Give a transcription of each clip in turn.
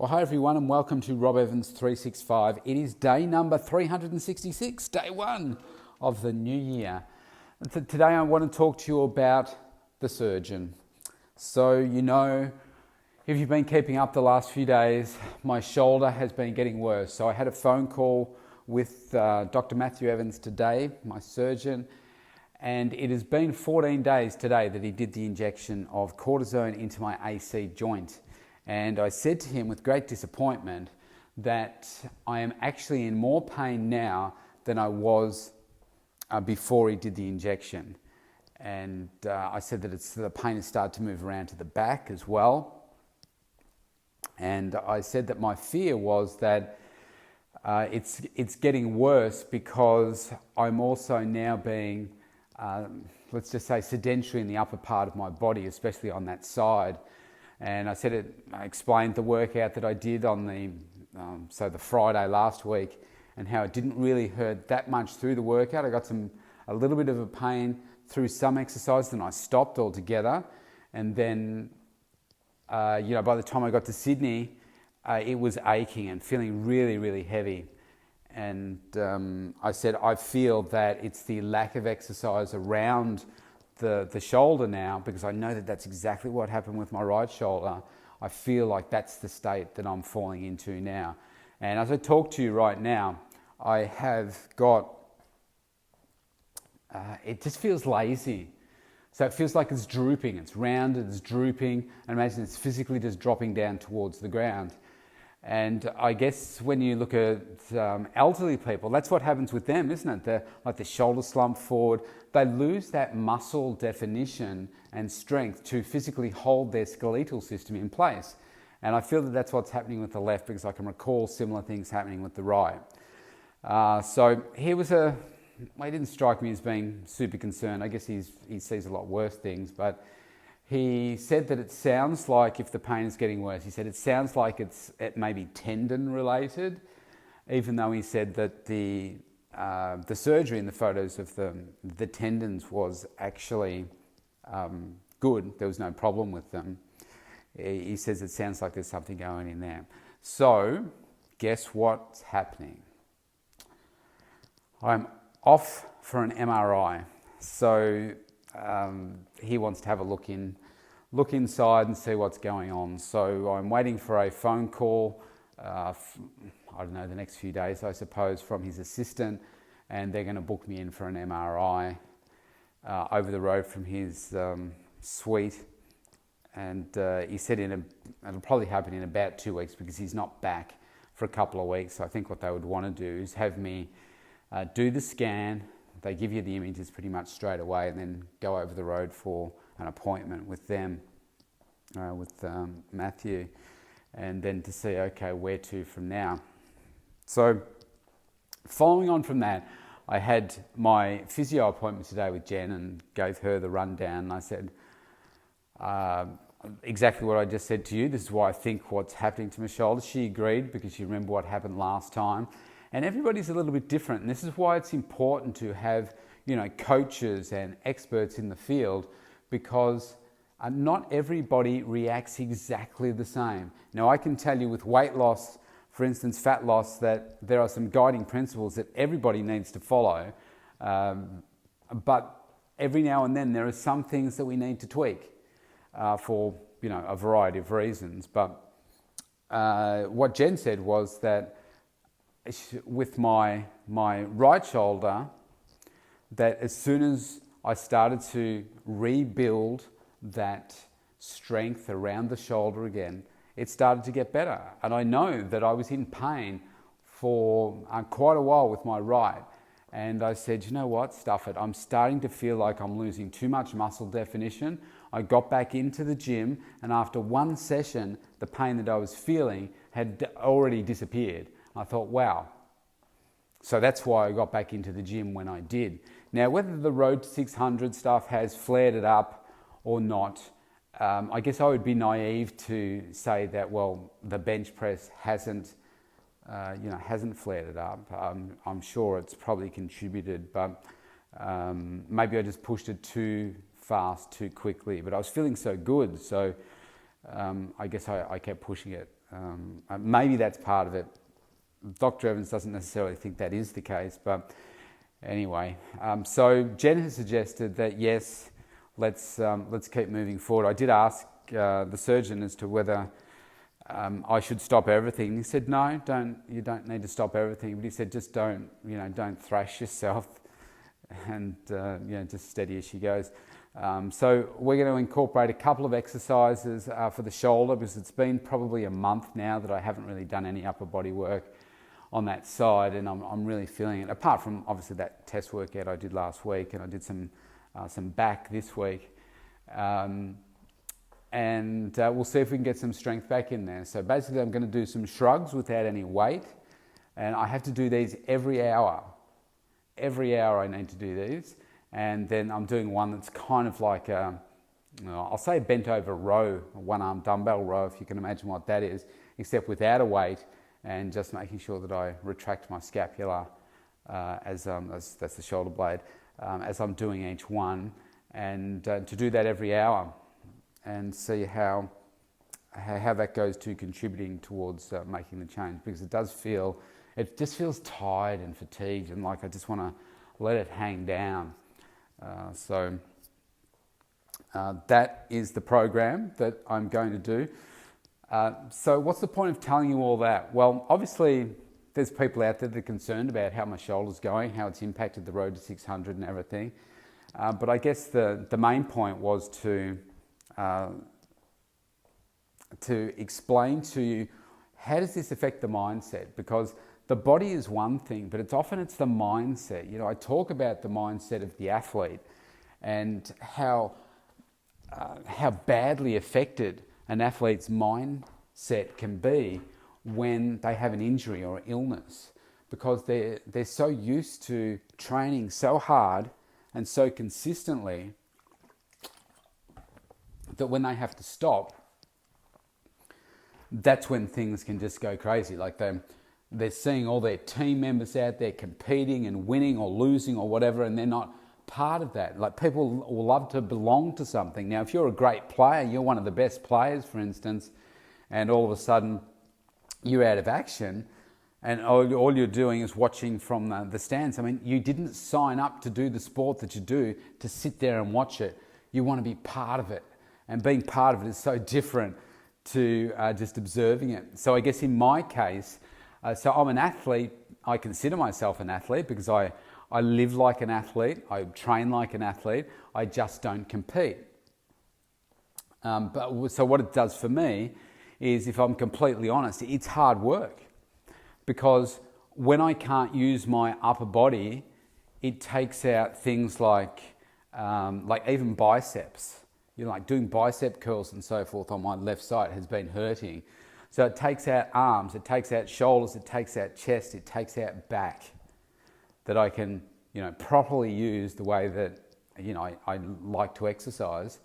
Well, hi everyone and welcome to Rob Evans 365. It is day number 366, day one of the new year. Today I want to talk to you about the surgeon. So, if you've been keeping up the last few days, my shoulder has been getting worse. So I had a phone call with Dr. Matthew Evans today, my surgeon, and it has been 14 days today that he did the injection of cortisone into my AC joint. And I said to him with great disappointment that I am actually in more pain now than I was before he did the injection. And I said that the pain has started to move around to the back as well. And I said that my fear was that it's getting worse because I'm also now being, let's just say, sedentary in the upper part of my body, especially on that side. And I explained the workout that I did on the Friday last week and how it didn't really hurt that much through the workout. I got a little bit of a pain through some exercise, then I stopped altogether. And then, by the time I got to Sydney, it was aching and feeling really, really heavy. And I said, I feel that it's the lack of exercise around the shoulder now, because I know that that's exactly what happened with my right shoulder. I feel like that's the state that I'm falling into now. And as I talk to you right now, I have got, it just feels lazy. So it feels like it's drooping, it's rounded, it's drooping, and imagine it's physically just dropping down towards the ground. And I guess when you look at elderly people, that's what happens with them, isn't it? Like the shoulder slump forward, they lose that muscle definition and strength to physically hold their skeletal system in place. And I feel that that's what's happening with the left, because I can recall similar things happening with the right. So he didn't strike me as being super concerned. I guess he sees a lot worse things, but he said that it sounds like, if the pain is getting worse, he said it sounds like it may be tendon related, even though he said that the surgery in the photos of the tendons was actually good. There was no problem with them. He says it sounds like there's something going in there. So guess what's happening? I'm off for an MRI. So he wants to have a look inside and see what's going on. So I'm waiting for a phone call, the next few days, I suppose, from his assistant, and they're going to book me in for an MRI over the road from his suite. And he said it'll probably happen in about 2 weeks, because he's not back for a couple of weeks. So I think what they would want to do is have me do the scan. They give you the images pretty much straight away, and then go over the road for an appointment with them, with Matthew, and then to see, okay, where to from now. So following on from that, I had my physio appointment today with Jen and gave her the rundown. I said exactly what I just said to you. This is why I think what's happening to my shoulder. She agreed, because she remembered what happened last time. And everybody's a little bit different. And this is why it's important to have, coaches and experts in the field, because not everybody reacts exactly the same. Now, I can tell you with weight loss, for instance, fat loss, that there are some guiding principles that everybody needs to follow. But every now and then there are some things that we need to tweak for, a variety of reasons. But what Jen said was that with my right shoulder, that as soon as I started to rebuild that strength around the shoulder again, it started to get better. And I know that I was in pain for quite a while with my right. And I said, you know what, stuff it. I'm starting to feel like I'm losing too much muscle definition. I got back into the gym, and after one session, the pain that I was feeling had already disappeared. I thought, wow. So that's why I got back into the gym when I did. Now, whether the Road to 600 stuff has flared it up or not, I guess I would be naive to say that, well, the bench press hasn't flared it up. I'm sure it's probably contributed, but maybe I just pushed it too fast, too quickly. But I was feeling so good, so I guess I kept pushing it Maybe that's part of it. Dr. Evans doesn't necessarily think that is the case, but anyway. So Jen has suggested that yes, let's keep moving forward. I did ask the surgeon as to whether I should stop everything. He said, no, you don't need to stop everything. But he said, just don't thrash yourself, and just steady as she goes. So we're going to incorporate a couple of exercises for the shoulder, because it's been probably a month now that I haven't really done any upper body work on that side, and I'm really feeling it. Apart from obviously that test workout I did last week, and I did some back this week. And we'll see if we can get some strength back in there. So basically I'm going to do some shrugs without any weight, and I have to do these every hour. Every hour I need to do these, and then I'm doing one that's kind of like I'll say a bent over row, a one arm dumbbell row, if you can imagine what that is, except without a weight, and just making sure that I retract my scapula as that's the shoulder blade, as I'm doing each one, and to do that every hour, and see how that goes to contributing towards making the change, because it just feels tired and fatigued, and like I just want to let it hang down. So that is the program that I'm going to do. So what's the point of telling you all that? Well, obviously there's people out there that are concerned about how my shoulder's going, how it's impacted the road to 600 and everything. But I guess the main point was to explain to you, how does this affect the mindset? Because the body is one thing, but it's the mindset. I talk about the mindset of the athlete and how badly affected an athlete's mindset can be when they have an injury or illness, because they're so used to training so hard and so consistently that when they have to stop, that's when things can just go crazy. Like they're seeing all their team members out there competing and winning or losing or whatever, and they're not part of that. Like, people will love to belong to something. Now, if you're a great player, you're one of the best players, for instance, and all of a sudden you're out of action, and all you're doing is watching from the stands. I mean, you didn't sign up to do the sport that you do to sit there and watch it. You want to be part of it, and being part of it is so different to just observing it. So I guess in my case, so I'm an athlete. I consider myself an athlete because I live like an athlete. I train like an athlete. I just don't compete. So what it does for me is, if I'm completely honest, it's hard work, because when I can't use my upper body, it takes out things like even biceps. Like doing bicep curls and so forth on my left side has been hurting. So it takes out arms, it takes out shoulders, it takes out chest, it takes out back, that I can, properly use the way that, I like to exercise.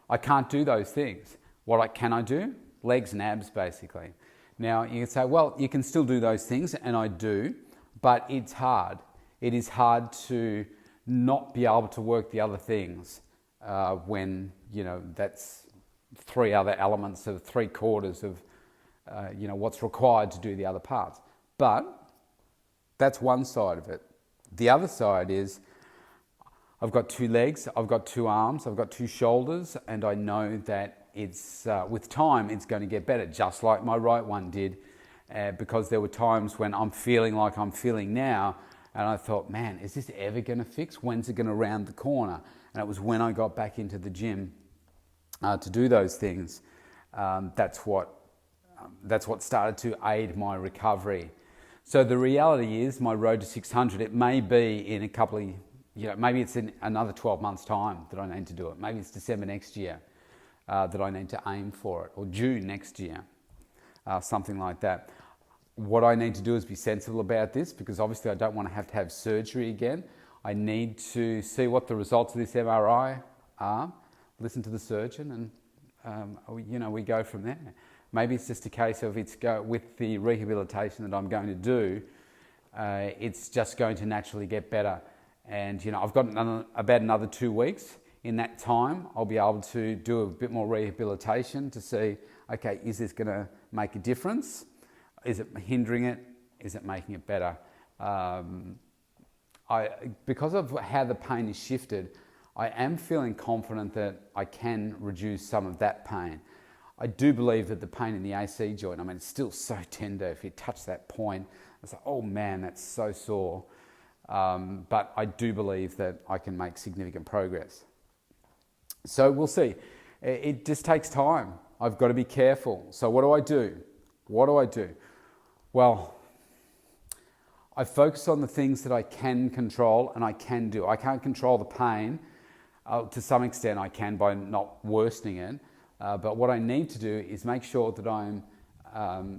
I can't do those things. What can I do? Legs and abs, basically. Now, you can say, well, you can still do those things, and I do, but it's hard. It is hard to not be able to work the other things when, that's three other elements of 3/4 of, what's required to do the other parts. But that's one side of it. The other side is, I've got 2 legs, I've got 2 arms, I've got 2 shoulders, and I know that it's with time it's going to get better, just like my right one did, because there were times when I'm feeling like I'm feeling now, and I thought, man, is this ever going to fix? When's it going to round the corner? And it was when I got back into the gym to do those things. That's what started to aid my recovery. So the reality is, my road to 600, it may be in a couple of, maybe it's in another 12 months' time that I need to do it. Maybe it's December next year that I need to aim for it, or June next year, something like that. What I need to do is be sensible about this, because obviously I don't want to have surgery again. I need to see what the results of this MRI are, listen to the surgeon, and we go from there. Maybe it's just a case of with the rehabilitation that I'm going to do, it's just going to naturally get better. And I've got about another 2 weeks. In that time, I'll be able to do a bit more rehabilitation to see, okay, is this going to make a difference? Is it hindering it? Is it making it better? Because of how the pain is shifted, I am feeling confident that I can reduce some of that pain. I do believe that the pain in the AC joint, I mean, it's still so tender. If you touch that point, it's like, oh man, that's so sore. But I do believe that I can make significant progress. So we'll see. It just takes time. I've got to be careful. So what do I do? Well, I focus on the things that I can control and I can do. I can't control the pain. To some extent I can by not worsening it. But what I need to do is make sure that I'm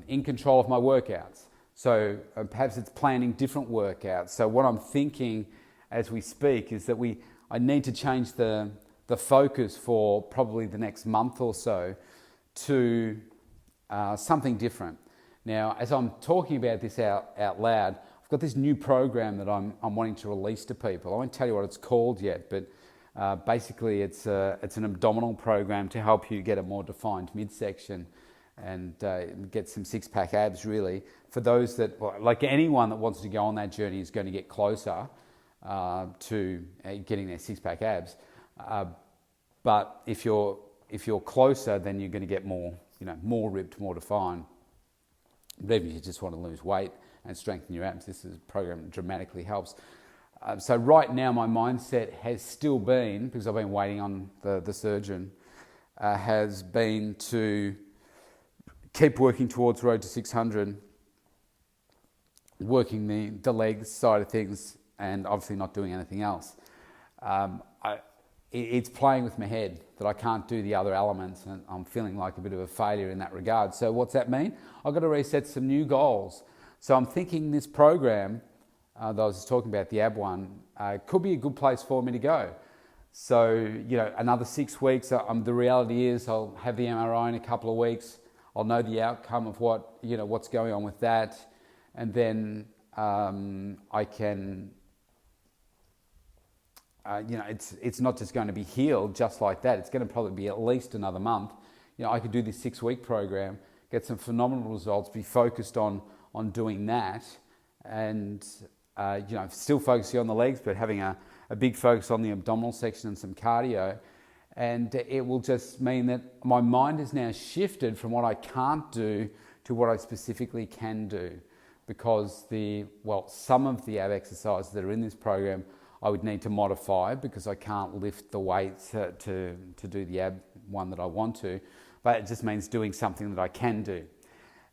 in control of my workouts. So perhaps it's planning different workouts. So what I'm thinking as we speak is that I need to change the focus for probably the next month or so to something different. Now, as I'm talking about this out loud, I've got this new program that I'm wanting to release to people. I won't tell you what it's called yet, but basically it's an abdominal program to help you get a more defined midsection and get some six-pack abs, really. For those that, like anyone that wants to go on that journey, is going to get closer to getting their six-pack abs. But if you're closer, then you're going to get more ripped, more defined. But even if you just want to lose weight and strengthen your abs, this is a program that dramatically helps. So right now my mindset has still been, because I've been waiting on the surgeon, has been to keep working towards Road to 600, working the legs side of things, and obviously not doing anything else. It's playing with my head that I can't do the other elements, and I'm feeling like a bit of a failure in that regard. So what's that mean? I've got to reset some new goals. So I'm thinking this program that I was just talking about, the ab one, could be a good place for me to go. So, another 6 weeks, the reality is I'll have the MRI in a couple of weeks. I'll know the outcome of what's going on with that. And then I can, it's not just going to be healed just like that. It's going to probably be at least another month. I could do this 6-week program, get some phenomenal results, be focused on doing that, and still focusing on the legs, but having a big focus on the abdominal section and some cardio. And it will just mean that my mind is now shifted from what I can't do to what I specifically can do, because some of the ab exercises that are in this program I would need to modify because I can't lift the weights to do the ab one that I want to, but it just means doing something that I can do.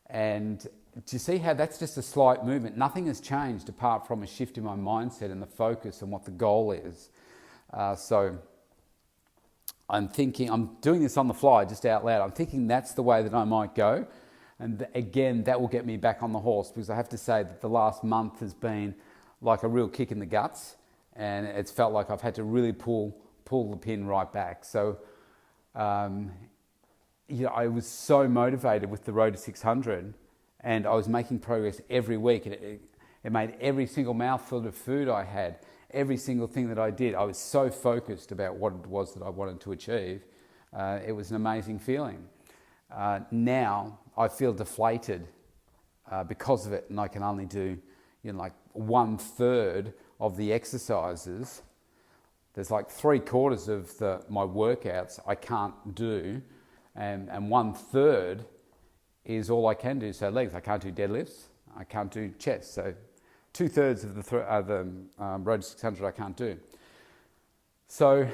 And do you see how that's just a slight movement? Nothing has changed apart from a shift in my mindset and the focus and what the goal is. So I'm doing this on the fly, just out loud. I'm thinking that's the way that I might go. And again, that will get me back on the horse, because I have to say that the last month has been like a real kick in the guts, and it's felt like I've had to really pull the pin right back. So, I was so motivated with the Road to 600, and I was making progress every week. It made every single mouthful of food I had, every single thing that I did, I was so focused about what it was that I wanted to achieve. It was an amazing feeling. Now I feel deflated because of it, and I can only do like 1/3 of the exercises. There's like 3/4 of my workouts I can't do, and 1/3 is all I can do. So legs, I can't do deadlifts, I can't do chest. So 2/3 of the Road to 600 I can't do. So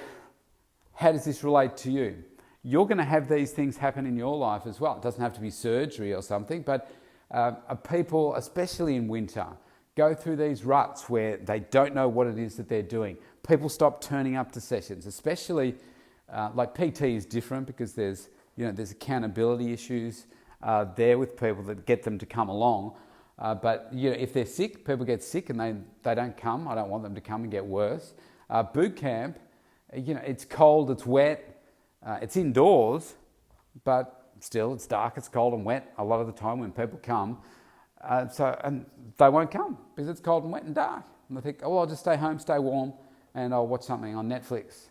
how does this relate to you? You're going to have these things happen in your life as well. It doesn't have to be surgery or something, but people, especially in winter, go through these ruts where they don't know what it is that they're doing. People stop turning up to sessions, especially like PT is different because there's accountability issues there with people that get them to come along. But if they're sick, people get sick and they don't come. I don't want them to come and get worse. Boot camp, it's cold, it's wet, it's indoors, but still it's dark, it's cold and wet a lot of the time when people come. And they won't come because it's cold and wet and dark. And they think, oh, I'll just stay home, stay warm, and I'll watch something on Netflix.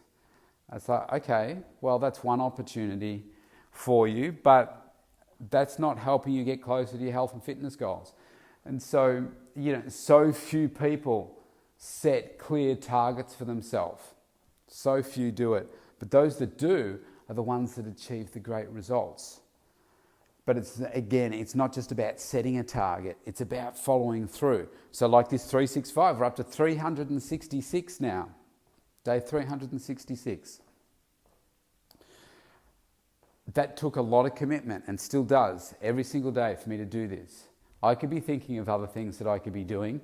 It's like, okay, well, that's one opportunity for you, but that's not helping you get closer to your health and fitness goals. And so, so few people set clear targets for themselves. So few do it. But those that do are the ones that achieve the great results. But it's not just about setting a target, it's about following through. So like this 365, we're up to 366 now. Day 366. That took a lot of commitment and still does every single day for me to do this. I could be thinking of other things that I could be doing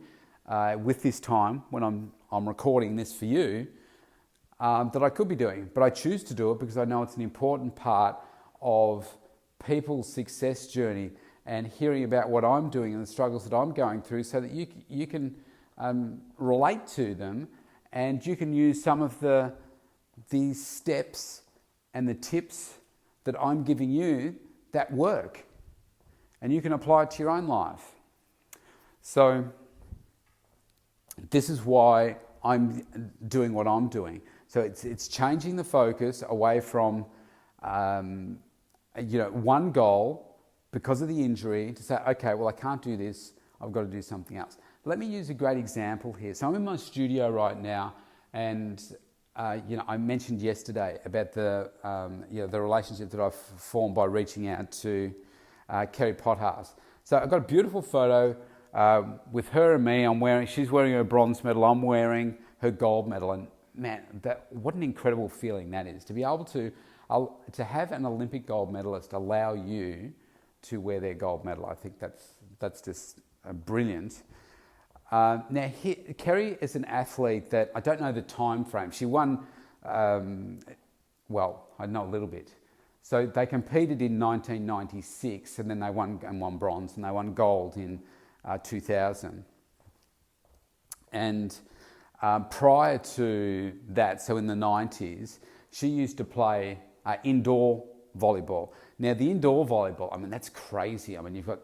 with this time when I'm recording this for you that I could be doing. But I choose to do it because I know it's an important part of people's success journey and hearing about what I'm doing and the struggles that I'm going through so that you can relate to them and you can use some of these steps and the tips that I'm giving you that work and you can apply it to your own life. So this is why I'm doing what I'm doing. So it's changing the focus away from one goal because of the injury to say, okay, well, I can't do this. I've got to do something else. Let me use a great example here. So I'm in my studio right now, and I mentioned yesterday about the relationship that I've formed by reaching out to Kerry Potthast. So I've got a beautiful photo with her and me. She's wearing her bronze medal. I'm wearing her gold medal, and man, what an incredible feeling that is to be able to have an Olympic gold medalist allow you to wear their gold medal. I think that's just brilliant. Now, Kerry is an athlete that I don't know the time frame. She won, I know a little bit. So they competed in 1996, and then they won bronze, and they won gold in 2000. And prior to that, so in the 90s, she used to play indoor volleyball. Now, the indoor volleyball, that's crazy. You've got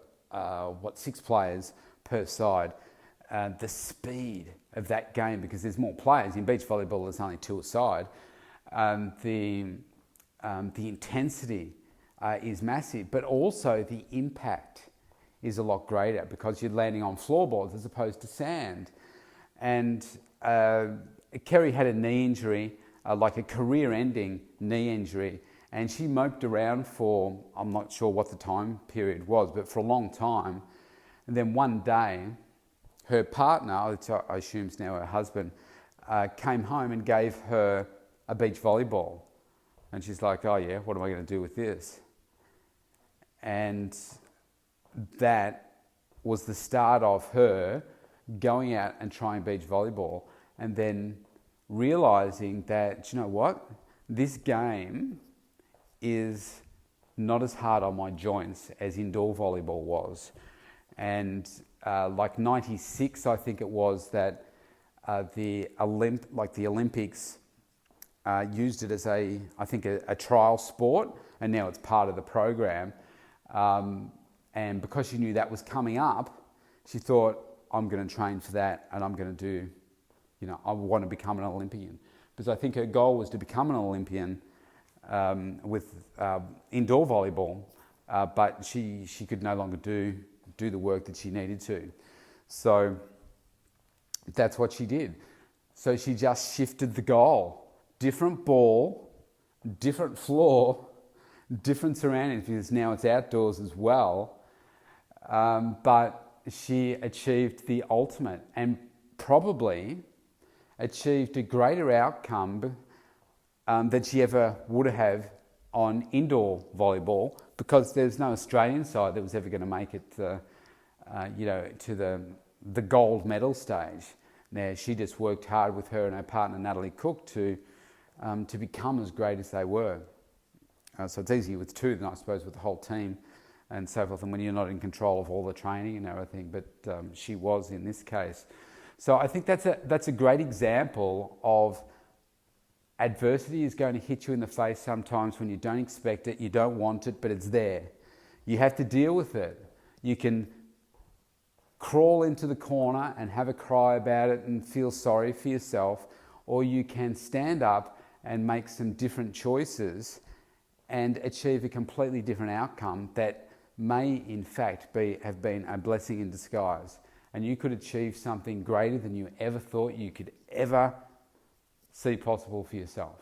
6 players per side. The speed of that game, because there's more players. In beach volleyball, there's only 2 a side. The intensity is massive, but also the impact is a lot greater because you're landing on floorboards as opposed to sand. And Kerry had a knee injury, like a career-ending knee injury, and she moped around for, I'm not sure what the time period was, but for a long time. And then one day, her partner, which I assume is now her husband, came home and gave her a beach volleyball. And she's like, oh yeah, what am I going to do with this? And that was the start of her going out and trying beach volleyball and then realising that, you know what, this game is not as hard on my joints as indoor volleyball was. And like 96, I think it was, that the Olympics used it as a trial sport, and now it's part of the program. And because she knew that was coming up, she thought, I'm going to train for that, and I'm going to do, I want to become an Olympian. Because I think her goal was to become an Olympian with indoor volleyball, but she could no longer do the work that she needed to. So that's what she did. So she just shifted the goal. Different ball, different floor, different surroundings, because now it's outdoors as well. But she achieved the ultimate and probably achieved a greater outcome than she ever would have on indoor volleyball, because there's no Australian side that was ever going to make it to the gold medal stage. Now, she just worked hard with her and her partner Natalie Cook to become as great as they were. So it's easier with 2 than I suppose with the whole team and so forth, and when you're not in control of all the training and everything, but she was in this case. So I think that's a great example of adversity is going to hit you in the face sometimes when you don't expect it, you don't want it, but it's there. You have to deal with it. You can crawl into the corner and have a cry about it and feel sorry for yourself, or you can stand up and make some different choices and achieve a completely different outcome that may in fact have been a blessing in disguise, and you could achieve something greater than you ever thought you could ever see possible for yourself.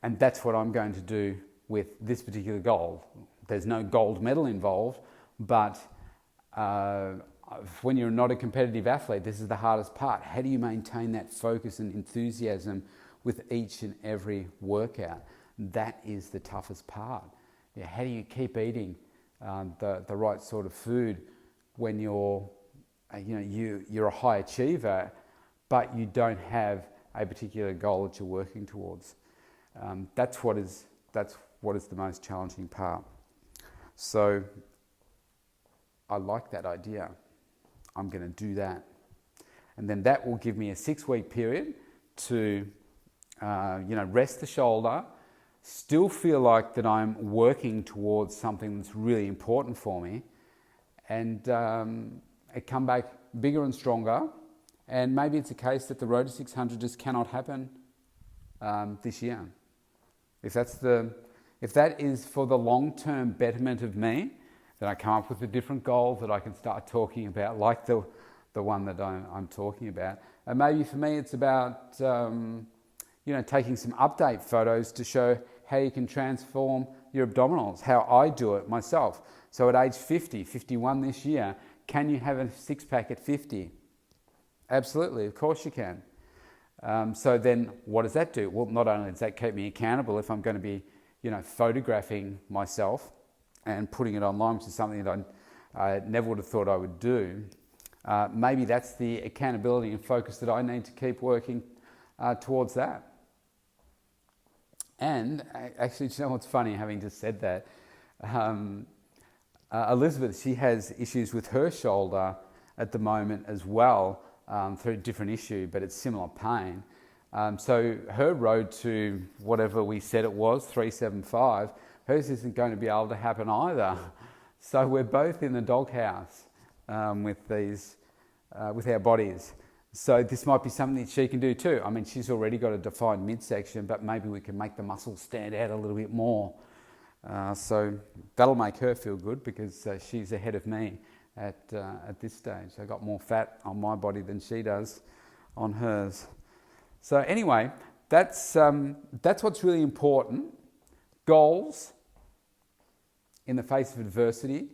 And that's what I'm going to do with this particular goal. There's no gold medal involved, but when you're not a competitive athlete, this is the hardest part. How do you maintain that focus and enthusiasm with each and every workout? That is the toughest part. Yeah, how do you keep eating the right sort of food when you're a high achiever, but you don't have a particular goal that you're working towards? That's what is the most challenging part. So I like that idea. I'm going to do that, and then that will give me a 6-week period to rest the shoulder, still feel like that I'm working towards something that's really important for me, and come back bigger and stronger. And maybe it's a case that the road to 600 just cannot happen this year. If that is for the long-term betterment of me, then I come up with a different goal that I can start talking about, like the one that I'm talking about. And maybe for me, it's about taking some update photos to show how you can transform your abdominals, how I do it myself. So at age 50, 51 this year, can you have a six-pack at 50? Absolutely, of course you can. So then what does that do? Well, not only does that keep me accountable if I'm going to be, photographing myself and putting it online, which is something that I never would have thought I would do. Maybe that's the accountability and focus that I need to keep working towards that. And actually, do you know what's funny, having just said that? Elizabeth, she has issues with her shoulder at the moment as well, through a different issue, but it's similar pain. So her road to whatever we said it was, 375, hers isn't going to be able to happen either. So we're both in the doghouse with our bodies. So this might be something that she can do too. I mean, she's already got a defined midsection, but maybe we can make the muscles stand out a little bit more. So that'll make her feel good because she's ahead of me at this stage. I got more fat on my body than she does on hers. So anyway, that's what's really important. Goals in the face of adversity,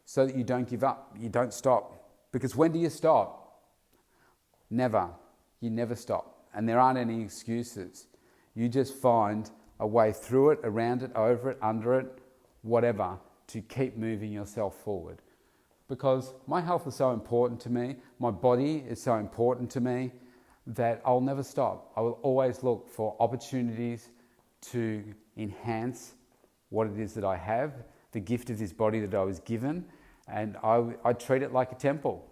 so that you don't give up, you don't stop. Because when do you stop? Never. You never stop. And there aren't any excuses. You just find a way through it, around it, over it, under it, whatever, to keep moving yourself forward. Because my health is so important to me, my body is so important to me, that I'll never stop. I will always look for opportunities to enhance what it is that I have, the gift of this body that I was given, and I treat it like a temple.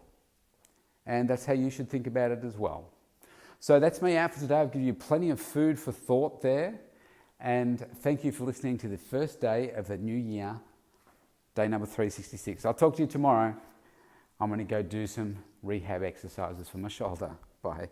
And that's how you should think about it as well. So that's me out for today. I've given you plenty of food for thought there. And thank you for listening to the first day of the new year, day number 366. I'll talk to you tomorrow. I'm going to go do some rehab exercises for my shoulder. Bye.